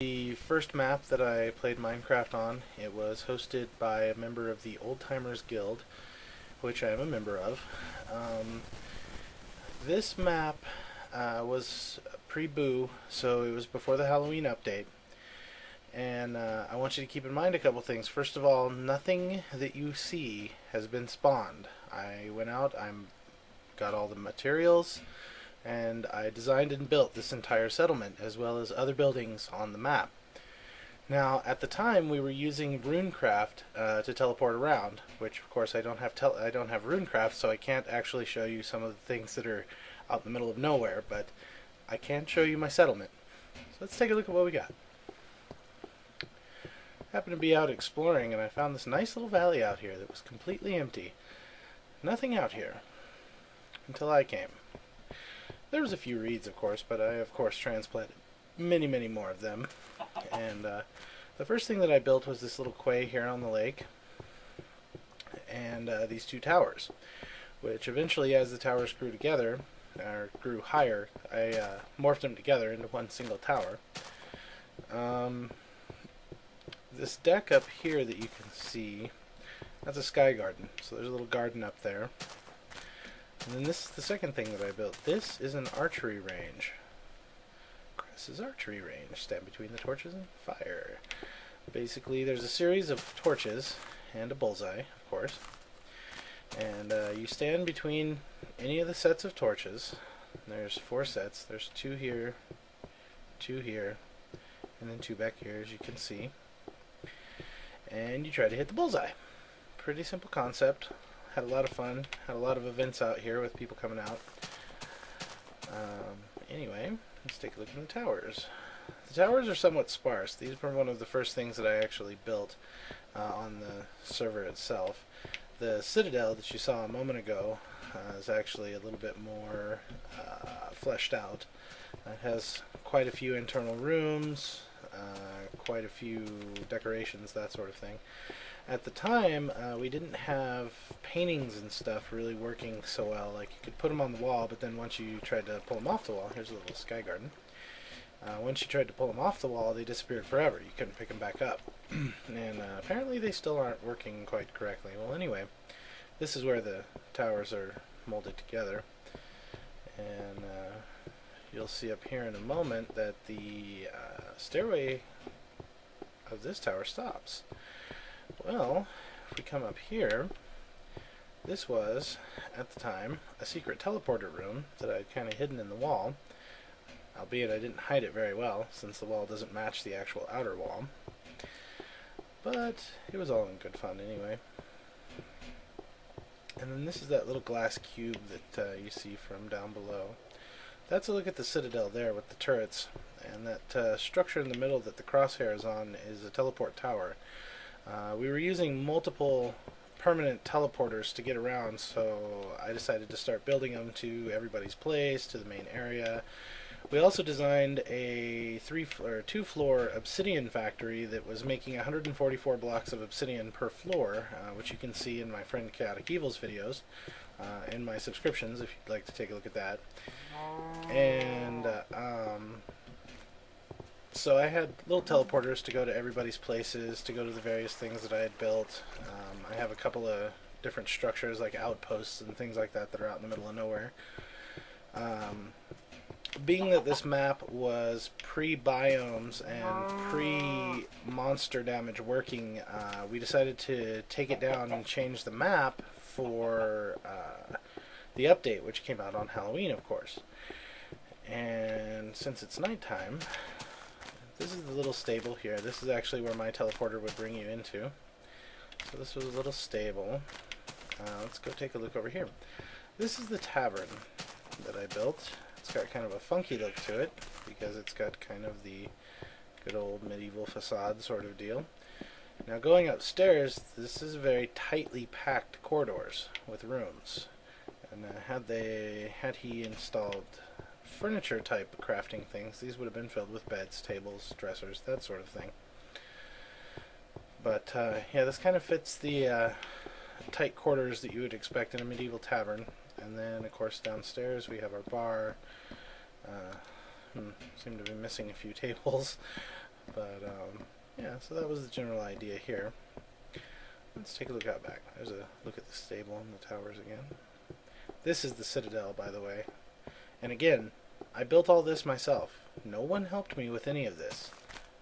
The first map that I played Minecraft on, it was hosted by a member of the Old Timers Guild, which I am a member of. Um, this map was pre-boo, so it was before the Halloween update. And I want you to keep in mind a couple things. First of all, nothing that you see has been spawned. I went out, I got all the materials, and I designed and built this entire settlement, as well as other buildings on the map. Now, at the time, we were using RuneCraft to teleport around, which, of course, I don't have RuneCraft, so I can't actually show you some of the things that are out in the middle of nowhere, but I can show you my settlement. So let's take a look at what we got. Happened to be out exploring, and I found this nice little valley out here that was completely empty. Nothing out here. Until I came. There was a few reeds, of course, but I, of course, transplanted many more of them. And the first thing that I built was this little quay here on the lake, and these two towers, which eventually, as the towers grew together, or grew higher, I morphed them together into one single tower. This deck up here that you can see, that's a sky garden, so there's a little garden up there. And then this is the second thing that I built. This is an archery range. This archery range. Stand between the torches and fire. Basically, there's a series of torches and a bullseye, of course. And you stand between any of the sets of torches. There's 4 sets. There's 2 here, 2 here, and then 2 back here, as you can see. And you try to hit the bullseye. Pretty simple concept. Had a lot of fun. Had a lot of events out here with people coming out. Anyway, let's take a look at the towers. The towers are somewhat sparse. These were one of the first things that I actually built on the server itself. The citadel that you saw a moment ago is actually a little bit more fleshed out. It has quite a few internal rooms, quite a few decorations, that sort of thing. At the time, we didn't have paintings and stuff really working so well. Like, you could put them on the wall, but then once you tried to pull them off the wall, here's a little sky garden. Once you tried to pull them off the wall, they disappeared forever. You couldn't pick them back up. And apparently they still aren't working quite correctly. Well, anyway, this is where the towers are molded together. And you'll see up here in a moment that the stairway of this tower stops. Well, if we come up here, this was, at the time, a secret teleporter room that I'd kind of hidden in the wall, albeit I didn't hide it very well, since the wall doesn't match the actual outer wall. But it was all in good fun anyway. And then this is that little glass cube that you see from down below. That's a look at the citadel there with the turrets, and that structure in the middle that the crosshair is on is a teleport tower. We were using multiple permanent teleporters to get around, so I decided to start building them to everybody's place, to the main area. We also designed a 2-floor obsidian factory that was making 144 blocks of obsidian per floor, which you can see in my friend Chaotic Evil's videos, in my subscriptions if you'd like to take a look at that. And so I had little teleporters to go to everybody's places, to go to the various things that I had built. I have a couple of different structures like outposts and things like that that are out in the middle of nowhere. Being that this map was pre-biomes and pre-monster damage working, we decided to take it down and change the map for the update, which came out on Halloween, of course. And since it's nighttime, this is the little stable here. This is actually where my teleporter would bring you into. So this was a little stable. Let's go take a look over here. This is the tavern that I built. It's got kind of a funky look to it because it's got kind of the good old medieval facade sort of deal. Now going upstairs, this is very tightly packed corridors with rooms. And had he installed furniture type crafting things, these would have been filled with beds, tables, dressers, that sort of thing. But yeah, this kind of fits the tight quarters that you would expect in a medieval tavern. And then, of course, downstairs we have our bar. Seem to be missing a few tables. But yeah, so that was the general idea here. Let's take a look out back. There's a look at the stable and the towers again. This is the citadel, by the way. And again, I built all this myself. No one helped me with any of this.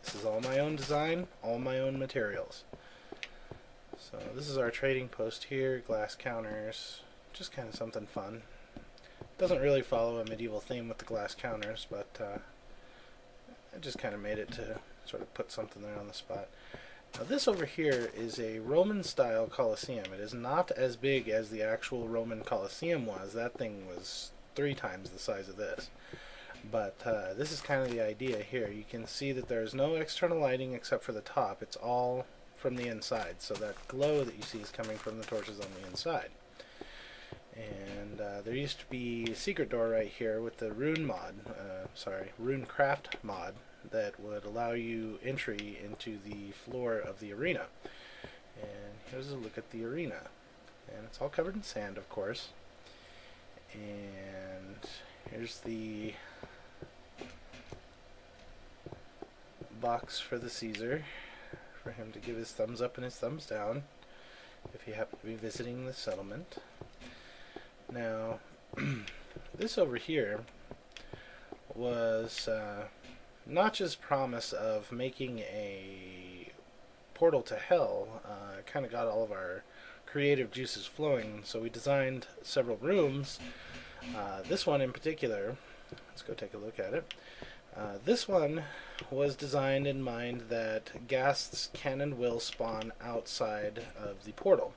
This is all my own design, all my own materials. So this is our trading post here, glass counters, just kind of something fun. Doesn't really follow a medieval theme with the glass counters, but I just kind of made it to sort of put something there on the spot. Now this over here is a Roman-style Colosseum. It is not as big as the actual Roman Colosseum was. That thing was 3 times the size of this. But this is kind of the idea here. You can see that there's no external lighting except for the top. It's all from the inside. So that glow that you see is coming from the torches on the inside. And there used to be a secret door right here with the rune mod, rune craft mod, that would allow you entry into the floor of the arena. And here's a look at the arena. And it's all covered in sand, of course. And here's the box for the Caesar, for him to give his thumbs up and his thumbs down if he happened to be visiting the settlement. Now, this over here was Notch's promise of making a portal to hell. Kind of got all of our creative juices flowing, so we designed several rooms. This one in particular, let's go take a look at it. This one was designed in mind that ghasts can and will spawn outside of the portal.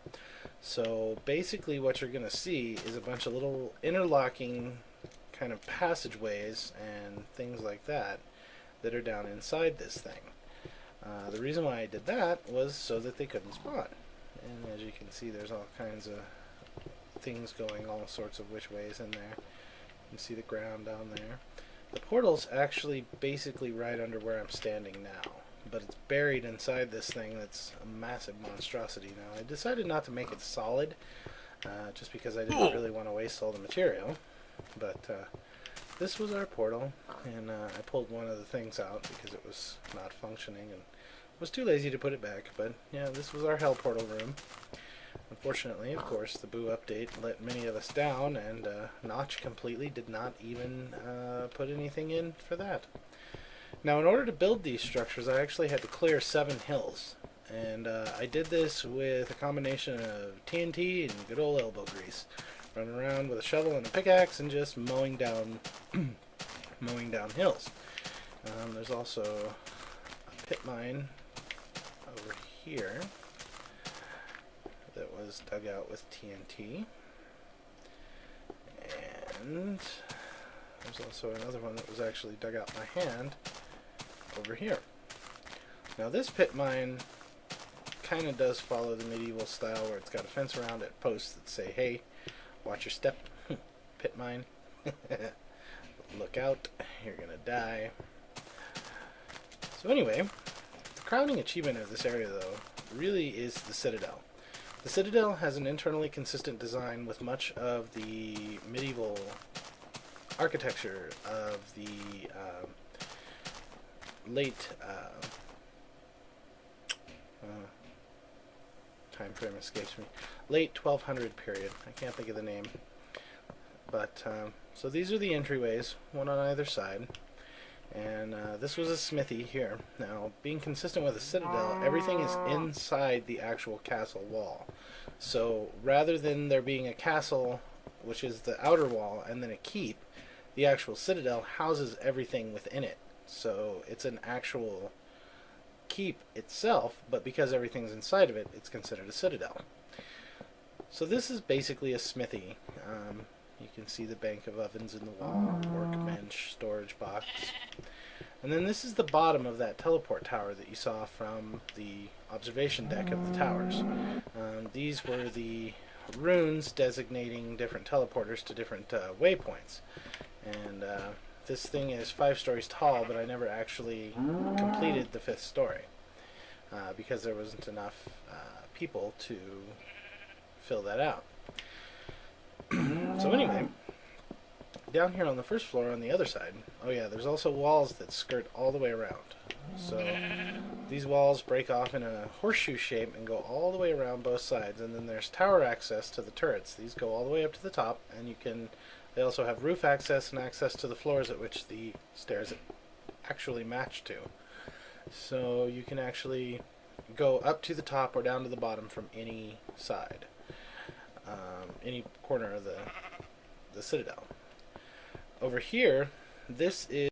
So basically what you're going to see is a bunch of little interlocking kind of passageways and things like that that are down inside this thing. The reason why I did that was so that they couldn't spawn. And as you can see, there's all kinds of things going all sorts of which ways in there. You can see the ground down there. The portal's actually basically right under where I'm standing now, but it's buried inside this thing that's a massive monstrosity. Now, I decided not to make it solid, just because I didn't really want to waste all the material, but this was our portal, and I pulled one of the things out because it was not functioning and was too lazy to put it back. But yeah, this was our hell portal room. Unfortunately, of course, the Boo update let many of us down, and Notch completely did not even put anything in for that. Now, in order to build these structures, I actually had to clear 7 hills, and I did this with a combination of TNT and good old elbow grease. Running around with a shovel and a pickaxe and just mowing down hills. There's also a pit mine over here that was dug out with TNT. And there's also another one that was actually dug out by hand over here. Now this pit mine kind of does follow the medieval style where it's got a fence around it, posts that say, hey, watch your step, pit mine, look out, you're gonna die. So anyway, the crowning achievement of this area though really is the Citadel. The Citadel has an internally consistent design with much of the medieval architecture of the late time frame escapes me. Late 1200 period. I can't think of the name. But so these are the entryways, one on either side. And this was a smithy here. Now, being consistent with a citadel, everything is inside the actual castle wall. So rather than there being a castle, which is the outer wall, and then a keep, the actual citadel houses everything within it. So it's an actual keep itself, but because everything's inside of it, it's considered a citadel. So this is basically a smithy. You can see the bank of ovens in the wall, workbench, storage box. And then this is the bottom of that teleport tower that you saw from the observation deck of the towers. These were the runes designating different teleporters to different waypoints. And this thing is 5 stories tall, but I never actually completed the 5th story because there wasn't enough people to fill that out. So anyway, down here on the first floor on the other side, oh yeah, there's also walls that skirt all the way around. So these walls break off in a horseshoe shape and go all the way around both sides, and then there's tower access to the turrets. These go all the way up to the top, and they also have roof access and access to the floors at which the stairs actually match to. So you can actually go up to the top or down to the bottom from any side, any corner of the citadel. Over here, this is